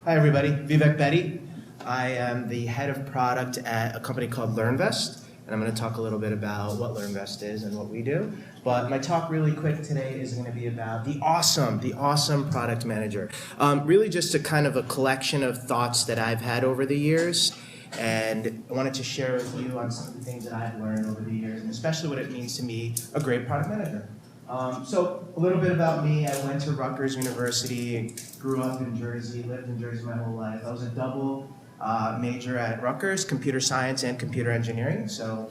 Hi everybody, Vivek Bedi. I am the head of product at a company called LearnVest, and I'm going to talk a little bit about what LearnVest is and what we do. But my talk really quick today is going to be about the awesome product manager. Really just a collection of thoughts that I've had over the years, and I wanted to share with you on some of the things that I've learned over the years, and especially what it means to be a great product manager. So a little bit about me. I went to Rutgers University, grew up in Jersey, lived in Jersey my whole life. I was a double major at Rutgers, computer science and computer engineering, so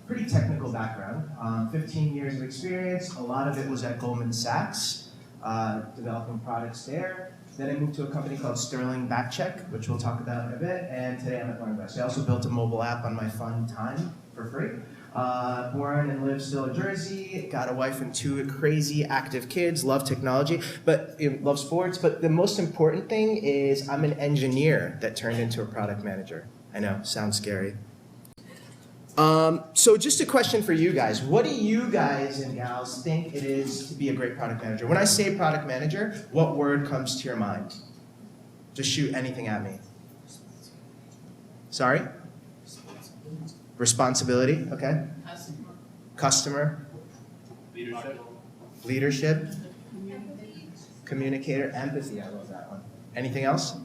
pretty technical background. 15 years of experience, a lot of it was at Goldman Sachs, developing products there. Then I moved to a company called Sterling Backcheck, which we'll talk about in a bit, and today I'm at LearnVest. I also built a mobile app on my fun time for free. Born and live still in Jersey, got a wife and two crazy active kids, love technology, but love sports. But the most important thing is I'm an engineer that turned into a product manager. I know, sounds scary. So just a question for you guys. What do you guys and gals think it is to be a great product manager? When I say product manager, what word comes to your mind? Just shoot anything at me. Sorry? Responsibility, okay. Customer. Leadership. Communicator. Empathy, I love that one. Anything else?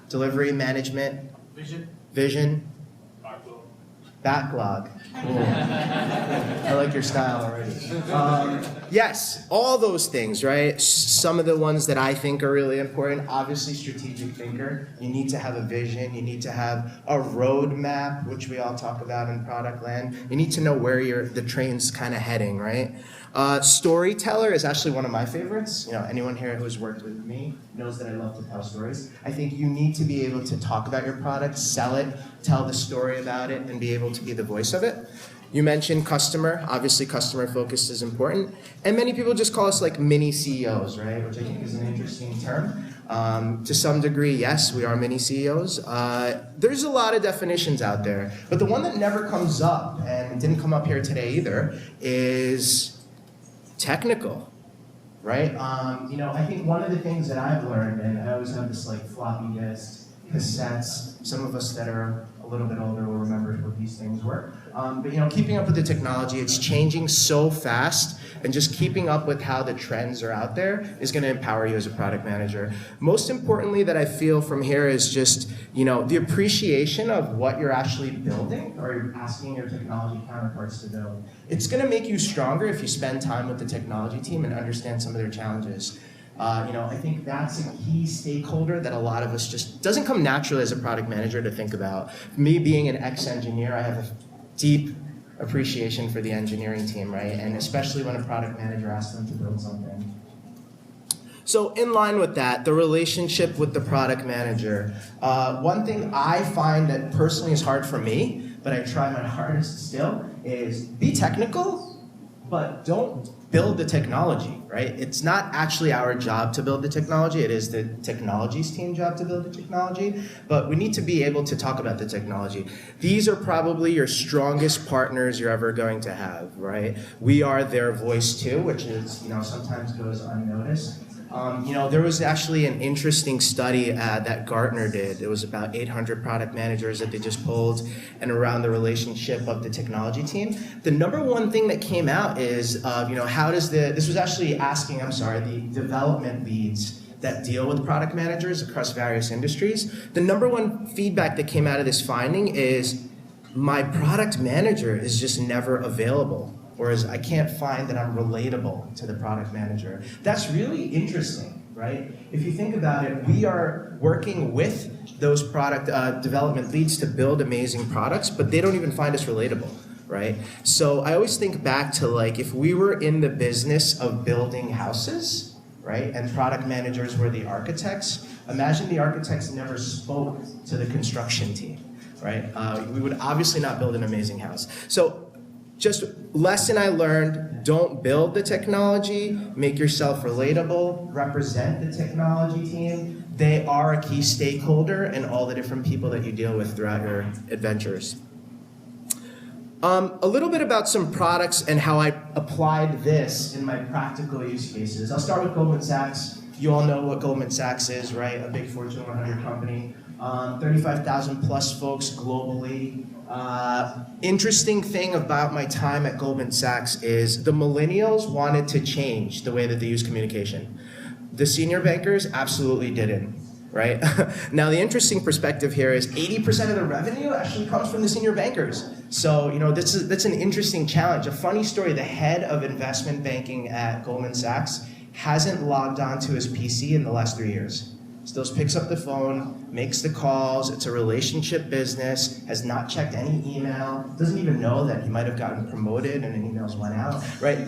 Delivery, management. Vision. Backlog. I like your style already. Yes, all those things, right? Some of the ones that I think are really important, obviously strategic thinker. You need to have a vision. You need to have a roadmap, which we all talk about in product land. You need to know where the train's kind of heading, right? Storyteller is actually one of my favorites. You know, anyone here who's worked with me knows that I love to tell stories. I think you need to be able to talk about your product, sell it, tell the story about it, and be able to be the voice of it. You mentioned customer. Obviously, customer focus is important. And many people just call us like mini CEOs, right? Which I think is an interesting term. To some degree, yes, we are mini CEOs. There's a lot of definitions out there. But the one that never comes up, and didn't come up here today either, is technical, right? I think one of the things that I've learned, and I always have this like floppy disk, cassettes, some of us that are a little bit older will remember what these things were. But keeping up with the technology, it's changing so fast, and just keeping up with how the trends are out there is going to empower you as a product manager. Most importantly that I feel from here is just, the appreciation of what you're actually building or you're asking your technology counterparts to build. It's going to make you stronger if you spend time with the technology team and understand some of their challenges. I think that's a key stakeholder that a lot of us just doesn't come naturally as a product manager to think about. Me being an ex-engineer, I have a deep appreciation for the engineering team, right? And especially when a product manager asks them to build something. So in line with that, the relationship with the product manager. One thing I find that personally is hard for me, but I try my hardest still, is be technical, but don't build the technology, right? It's not actually our job to build the technology. It is the technology's team job to build the technology, but we need to be able to talk about the technology. These are probably your strongest partners you're ever going to have, right? We are their voice too, which is, sometimes goes unnoticed. There was actually an interesting study that Gartner did. It was about 800 product managers that they just polled, and around the relationship of the technology team. The number one thing that came out is, this was actually asking, the development leads that deal with product managers across various industries. The number one feedback that came out of this finding is, my product manager is just never available. Whereas I can't find that I'm relatable to the product manager. That's really interesting, right? If you think about it, we are working with those product development leads to build amazing products, but they don't even find us relatable, right? So I always think back to if we were in the business of building houses, right? And product managers were the architects. Imagine the architects never spoke to the construction team, right? We would obviously not build an amazing house. So just lesson I learned, don't build the technology, make yourself relatable, represent the technology team. They are a key stakeholder in all the different people that you deal with throughout your adventures. A little bit about some products and how I applied this in my practical use cases. I'll start with Goldman Sachs. You all know what Goldman Sachs is, right? A big Fortune 100 company. 35,000 plus folks globally. Interesting thing about my time at Goldman Sachs is the millennials wanted to change the way that they use communication. The senior bankers absolutely didn't, right? Now the interesting perspective here is 80% of the revenue actually comes from the senior bankers. So, that's an interesting challenge. A funny story, the head of investment banking at Goldman Sachs hasn't logged onto his PC in the last 3 years. Still picks up the phone, makes the calls, it's a relationship business, has not checked any email, doesn't even know that he might have gotten promoted and emails went out, right?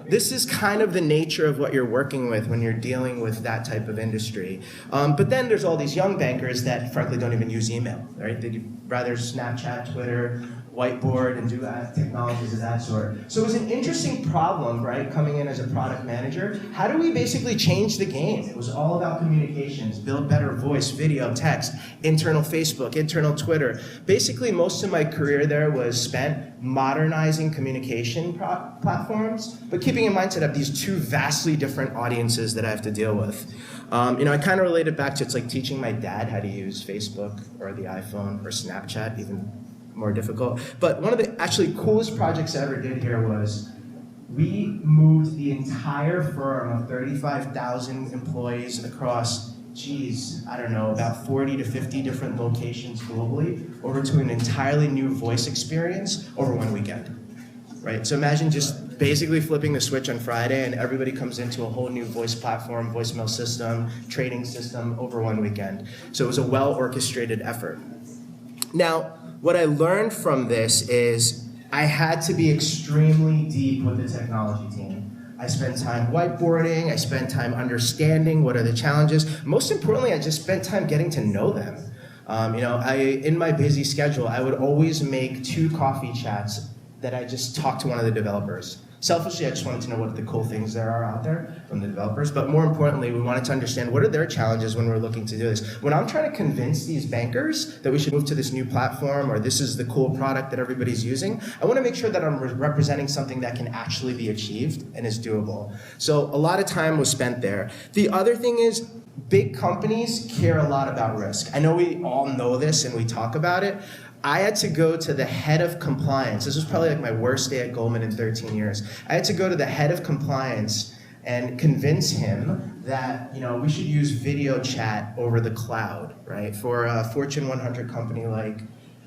This is kind of the nature of what you're working with when you're dealing with that type of industry. But then there's all these young bankers that frankly don't even use email, right? They'd rather Snapchat, Twitter, whiteboard, and do technologies of that sort. So it was an interesting problem, right, coming in as a product manager. How do we basically change the game? It was all about communications, build better voice, video, text, internal Facebook, internal Twitter. Basically, most of my career there was spent modernizing communication platforms, but keeping in mind that I have these two vastly different audiences that I have to deal with. I kind of related back to, it's like teaching my dad how to use Facebook or the iPhone or Snapchat, even more difficult. But one of the actually coolest projects I ever did here was we moved the entire firm of 35,000 employees across, about 40 to 50 different locations globally over to an entirely new voice experience over one weekend, right? So imagine just basically flipping the switch on Friday and everybody comes into a whole new voice platform, voicemail system, trading system over one weekend. So it was a well-orchestrated effort. Now, what I learned from this is I had to be extremely deep with the technology team. I spent time whiteboarding, I spent time understanding what are the challenges. Most importantly, I just spent time getting to know them. In my busy schedule, I would always make 2 coffee chats that I just talked to one of the developers. Selfishly, I just wanted to know what the cool things there are out there from the developers, but more importantly, we wanted to understand what are their challenges when we're looking to do this. When I'm trying to convince these bankers that we should move to this new platform or this is the cool product that everybody's using, I want to make sure that I'm representing something that can actually be achieved and is doable. So a lot of time was spent there. The other thing is, big companies care a lot about risk. I know we all know this and we talk about it. I had to go to the head of compliance. This was probably like my worst day at Goldman in 13 years. I had to go to the head of compliance and convince him that we should use video chat over the cloud, right? For a Fortune 100 company like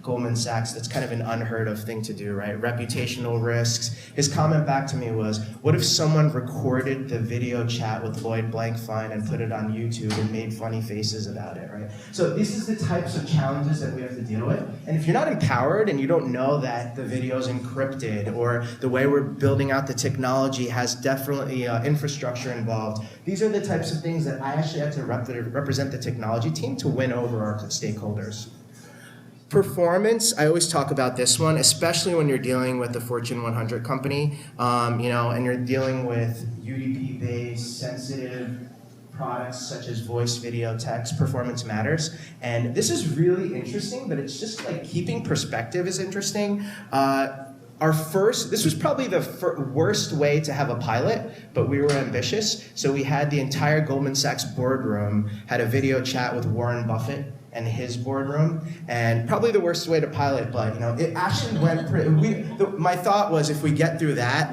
Goldman Sachs, that's kind of an unheard of thing to do, right? Reputational risks. His comment back to me was, what if someone recorded the video chat with Lloyd Blankfein and put it on YouTube and made funny faces about it, right? So this is the types of challenges that we have to deal with. And if you're not empowered and you don't know that the video is encrypted or the way we're building out the technology has definitely infrastructure involved, these are the types of things that I actually had to represent the technology team to win over our stakeholders. Performance, I always talk about this one, especially when you're dealing with a Fortune 100 company, and you're dealing with UDP-based, sensitive products such as voice, video, text. Performance matters. And this is really interesting, but it's just like keeping perspective is interesting. This was probably the worst way to have a pilot, but we were ambitious. So we had the entire Goldman Sachs boardroom, had a video chat with Warren Buffett and his boardroom, and probably the worst way to pilot, but it actually went my thought was if we get through that,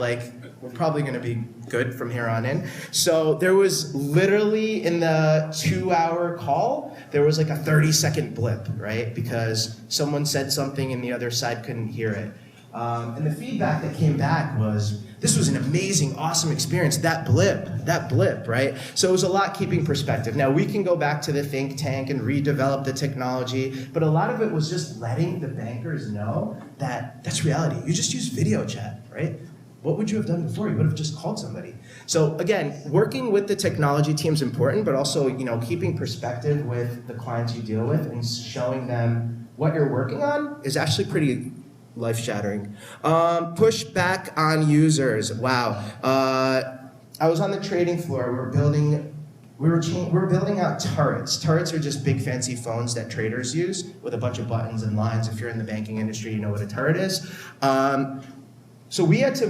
we're probably gonna be good from here on in. So there was literally in the 2-hour call, there was like a 30-second blip, right? Because someone said something and the other side couldn't hear it. And the feedback that came back was, this was an amazing, awesome experience, that blip, right? So it was a lot keeping perspective. Now we can go back to the think tank and redevelop the technology, but a lot of it was just letting the bankers know that that's reality. You just use video chat, right? What would you have done before? You would have just called somebody. So again, working with the technology team is important, but also keeping perspective with the clients you deal with and showing them what you're working on is actually pretty life-shattering. Push back on users. Wow. I was on the trading floor. We were building out turrets. Turrets are just big fancy phones that traders use with a bunch of buttons and lines. If you're in the banking industry, you know what a turret is. So we had to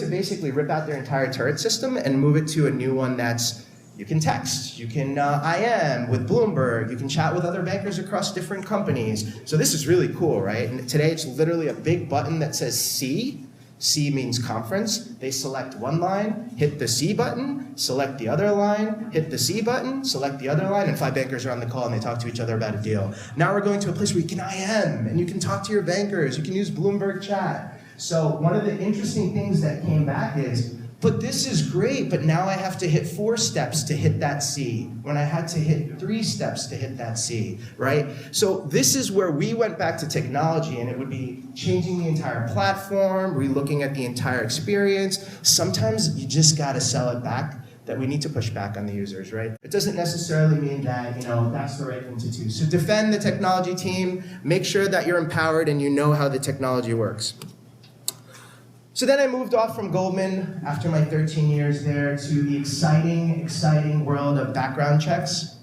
basically rip out their entire turret system and move it to a new one that's You can text, you can IM with Bloomberg, you can chat with other bankers across different companies. So this is really cool, right? And today it's literally a big button that says C. C means conference. They select one line, hit the C button, select the other line, hit the C button, select the other line, and 5 bankers are on the call and they talk to each other about a deal. Now we're going to a place where you can IM and you can talk to your bankers. You can use Bloomberg chat. So one of the interesting things that came back is, but this is great, but now I have to hit 4 steps to hit that C, when I had to hit 3 steps to hit that C, right? So this is where we went back to technology, and it would be changing the entire platform, relooking at the entire experience. Sometimes you just gotta sell it back, that we need to push back on the users, right? It doesn't necessarily mean that, that's the right thing to do. So defend the technology team, make sure that you're empowered and you know how the technology works. So then I moved off from Goldman after my 13 years there to the exciting world of background checks.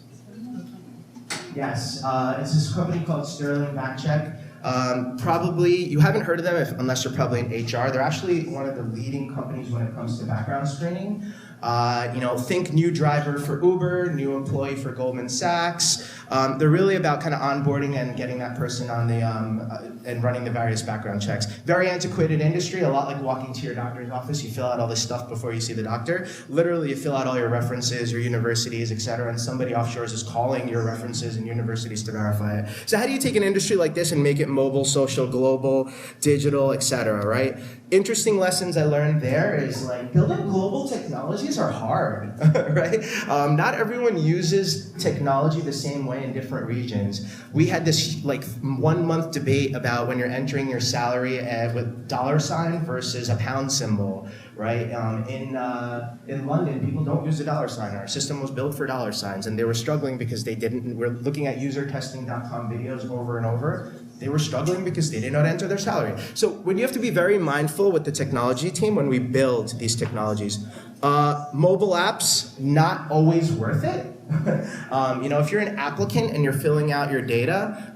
Yes, it's this company called Sterling Backcheck. Probably, you haven't heard of them unless you're probably in HR. They're actually one of the leading companies when it comes to background screening. Think new driver for Uber, new employee for Goldman Sachs. They're really about kind of onboarding and getting that person on the, and running the various background checks. Very antiquated industry, a lot like walking to your doctor's office. You fill out all this stuff before you see the doctor. Literally, you fill out all your references, your universities, et cetera, and somebody offshore is calling your references and universities to verify it. So how do you take an industry like this and make it mobile, social, global, digital, et cetera, right? Interesting lessons I learned there is like building global technologies are hard, right? Not everyone uses technology the same way in different regions. We had this like 1 month debate about when you're entering your salary with $ versus a pound symbol, right? In London, people don't use the $sign. Our system was built for $signs, and they were struggling because they didn't. We're looking at usertesting.com videos over and over. They were struggling because they didn't know how to enter their salary. So when you have to be very mindful with the technology team when we build these technologies. Mobile apps, not always worth it. If you're an applicant and you're filling out your data,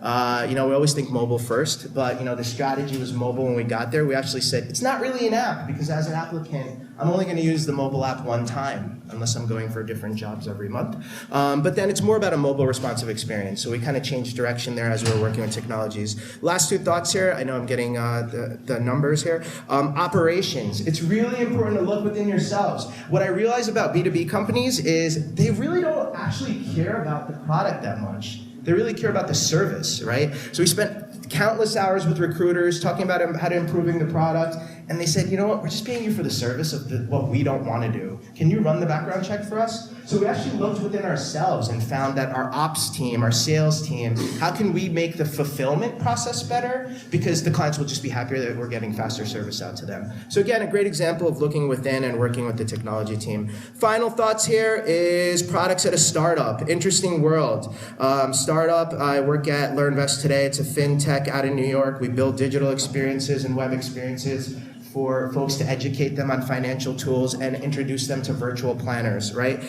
we always think mobile first, but the strategy was mobile when we got there. We actually said, it's not really an app because as an applicant, I'm only going to use the mobile app one time unless I'm going for different jobs every month. But then it's more about a mobile responsive experience. So we kind of changed direction there as we were working with technologies. Last 2 thoughts here. I know I'm getting the numbers here. Operations. It's really important to look within yourselves. What I realize about B2B companies is they really don't actually care about the product that much. They really care about the service, right? So we spent countless hours with recruiters talking about how to improving the product, and they said, you know what, we're just paying you for the service of what we don't want to do. Can you run the background check for us? So we actually looked within ourselves and found that our ops team, our sales team, how can we make the fulfillment process better? Because the clients will just be happier that we're getting faster service out to them. So again, a great example of looking within and working with the technology team. Final thoughts here is products at a startup. Interesting world. Startup, I work at LearnVest today. It's a fintech out in New York. We build digital experiences and web experiences for folks to educate them on financial tools and introduce them to virtual planners, right?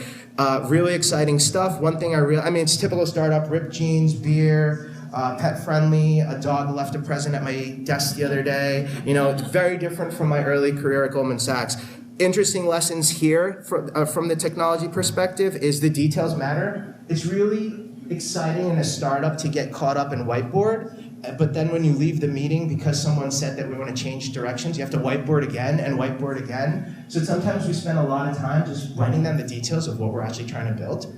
Really exciting stuff. One thing it's typical startup, ripped jeans, beer, pet friendly. A dog left a present at my desk the other day. It's very different from my early career at Goldman Sachs. Interesting lessons here from the technology perspective is the details matter. It's really exciting in a startup to get caught up in whiteboard. But then when you leave the meeting, because someone said that we want to change directions, you have to whiteboard again and whiteboard again. So sometimes we spend a lot of time just writing down the details of what we're actually trying to build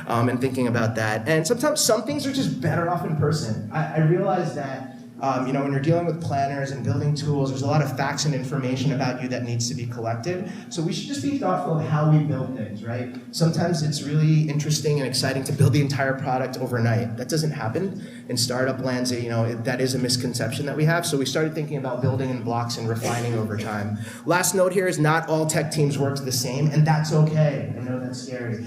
and thinking about that. And sometimes some things are just better off in person. I realize that when you're dealing with planners and building tools, there's a lot of facts and information about you that needs to be collected. So we should just be thoughtful of how we build things, right? Sometimes it's really interesting and exciting to build the entire product overnight. That doesn't happen in startup lands. That is a misconception that we have. So we started thinking about building in blocks and refining over time. Last note here is not all tech teams work the same, and that's okay. I know that's scary.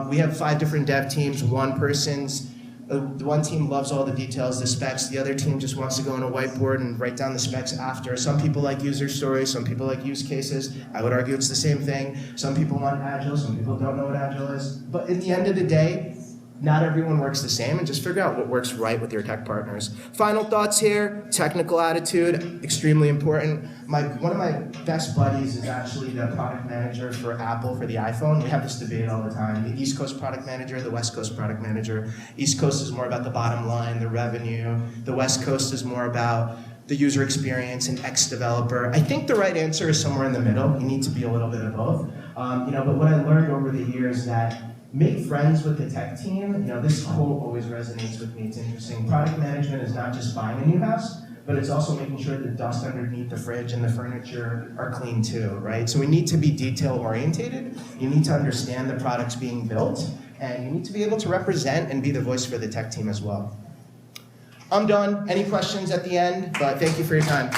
We have 5 different dev teams. One team loves all the details, the specs. The other team just wants to go on a whiteboard and write down the specs after. Some people like user stories. Some people like use cases. I would argue it's the same thing. Some people want Agile. Some people don't know what Agile is. But at the end of the day, Not everyone works the same, and just figure out what works right with your tech partners. Final thoughts here, technical attitude, extremely important. One of my best buddies is actually the product manager for Apple for the iPhone. We have this debate all the time. The East Coast product manager, the West Coast product manager. East Coast is more about the bottom line, the revenue. The West Coast is more about the user experience and ex-developer. I think the right answer is somewhere in the middle. You need to be a little bit of both. But what I learned over the years that make friends with the tech team. This quote always resonates with me. It's interesting. Product management is not just buying a new house, but it's also making sure the dust underneath the fridge and the furniture are clean too, right? So we need to be detail orientated. You need to understand the products being built, and you need to be able to represent and be the voice for the tech team as well. I'm done. Any questions at the end? But thank you for your time.